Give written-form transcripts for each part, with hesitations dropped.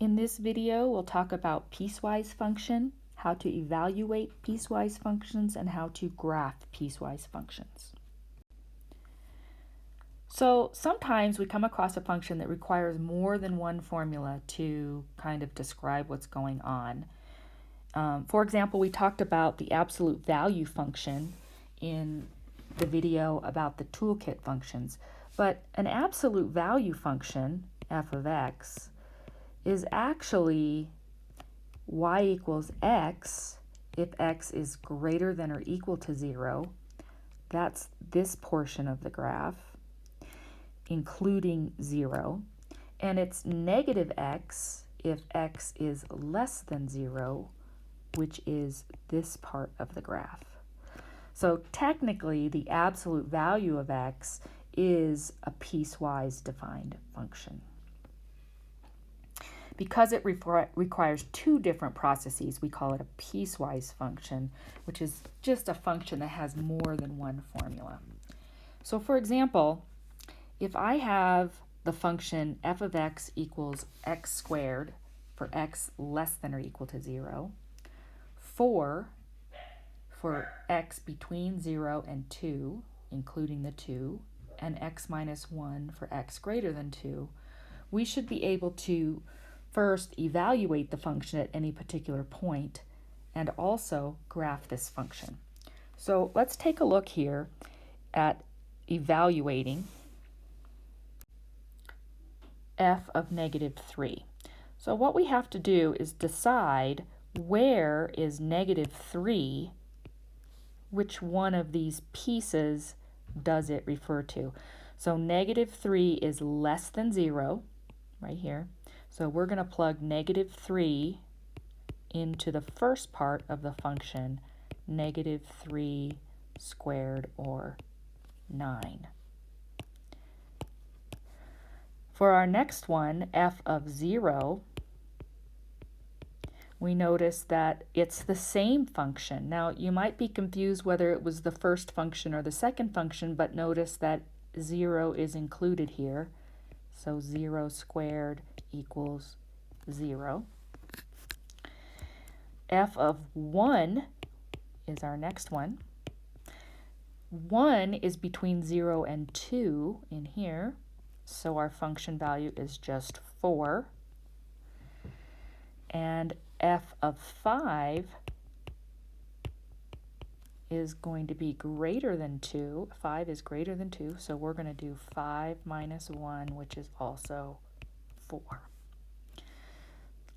In this video, we'll talk about piecewise function, how to evaluate piecewise functions, and how to graph piecewise functions. So sometimes we come across a function that requires more than one formula to kind of describe what's going on. For example, we talked about the absolute value function in the video about the toolkit functions, but an absolute value function, f of x, is actually y equals x if x is greater than or equal to 0. That's this portion of the graph, including 0. And it's negative x if x is less than 0, which is this part of the graph. So technically, the absolute value of x is a piecewise defined function. Because it requires two different processes, we call it a piecewise function, which is just a function that has more than one formula. So for example, if I have the function f of x equals x squared for x less than or equal to 0, 4 for x between 0 and 2, including the 2, and x minus 1 for x greater than 2, we should be able to first evaluate the function at any particular point and also graph this function. So let's take a look here at evaluating f of negative 3. So what we have to do is decide where is negative 3, which one of these pieces does it refer to. So negative 3 is less than 0, right here. So we're going to plug negative 3 into the first part of the function, negative 3 squared, or 9. For our next one, f of 0, we notice that it's the same function. Now, you might be confused whether it was the first function or the second function, but notice that 0 is included here. So 0 squared equals 0. F of 1 is our next one. 1 is between 0 and 2 in here, so our function value is just 4. And f of 5 is going to be greater than 2. 5 is greater than 2, so we're going to do 5 minus 1, which is also 4.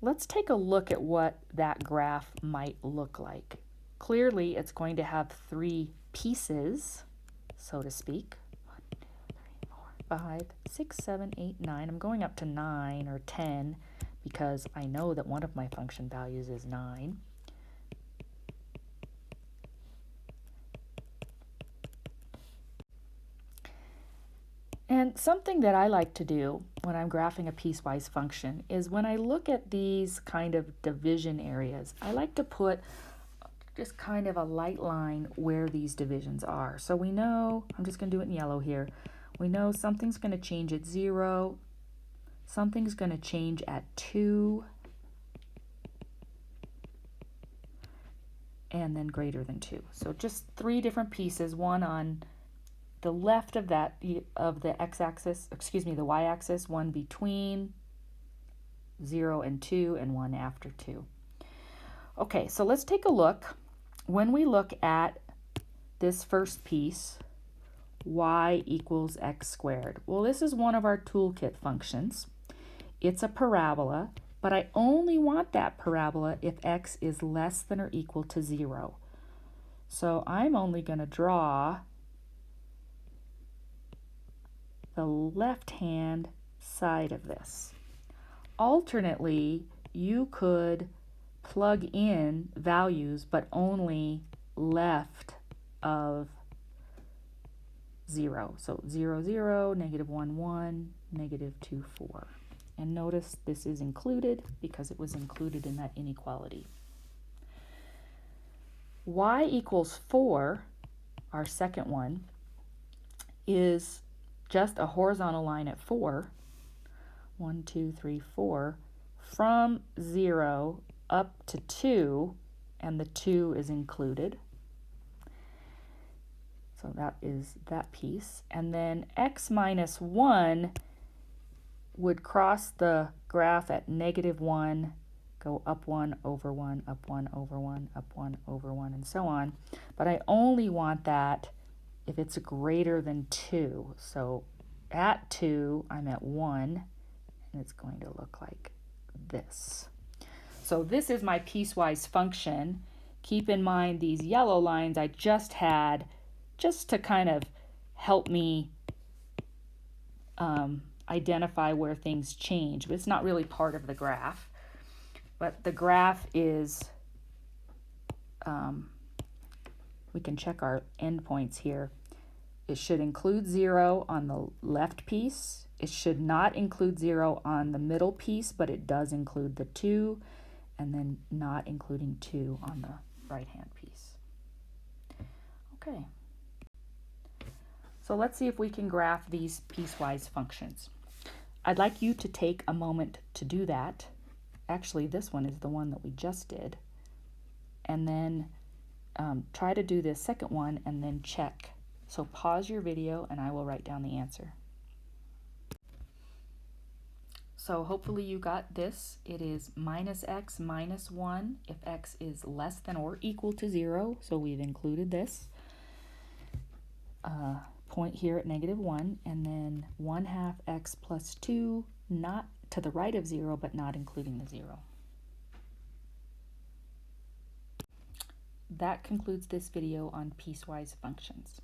Let's take a look at what that graph might look like. Clearly, it's going to have 3 pieces, so to speak. 1, 2, 3, 4, 5, 6, 7, 8, 9. I'm going up to 9 or 10 because I know that one of my function values is 9. And something that I like to do when I'm graphing a piecewise function is when I look at these kind of division areas, I like to put just kind of a light line where these divisions are. So we know, I'm just going to do it in yellow here, we know something's going to change at 0, something's going to change at 2, and then greater than 2. So just 3 different pieces, one on the left of that, of the x-axis, the y-axis, one between 0 and 2, and one after 2. Okay, so let's take a look. When we look at this first piece, y equals x squared. Well, this is one of our toolkit functions. It's a parabola, but I only want that parabola if x is less than or equal to 0. So I'm only going to draw the left-hand side of this. Alternately, you could plug in values, but only left of 0. So 0, 0, negative 1, 1, negative 2, 4. And notice this is included because it was included in that inequality. Y equals 4, our second one, is just a horizontal line at 4. 1, 2, 3, 4. from 0 up to 2, and the 2 is included. So that is that piece. And then x minus 1 would cross the graph at -1, go up 1 over 1, up 1 over 1, up 1 over 1, and so on. But I only want that if it's greater than 2. So at 2, I'm at 1, and it's going to look like this. So this is my piecewise function. Keep in mind these yellow lines I just had just to kind of help me identify where things change, but it's not really part of the graph. But the graph is, we can check our endpoints here. It should include 0 on the left piece. It should not include 0 on the middle piece, but it does include the 2, and then not including 2 on the right-hand piece. Okay. So let's see if we can graph these piecewise functions. I'd like you to take a moment to do that. Actually, this one is the one that we just did. And then try to do this second one and then check. So pause your video and I will write down the answer. So hopefully you got this. It is minus x minus 1 if x is less than or equal to 0. So we've included this. Point here at -1, and then 1/2 x plus 2, not to the right of 0, but not including the 0. That concludes this video on piecewise functions.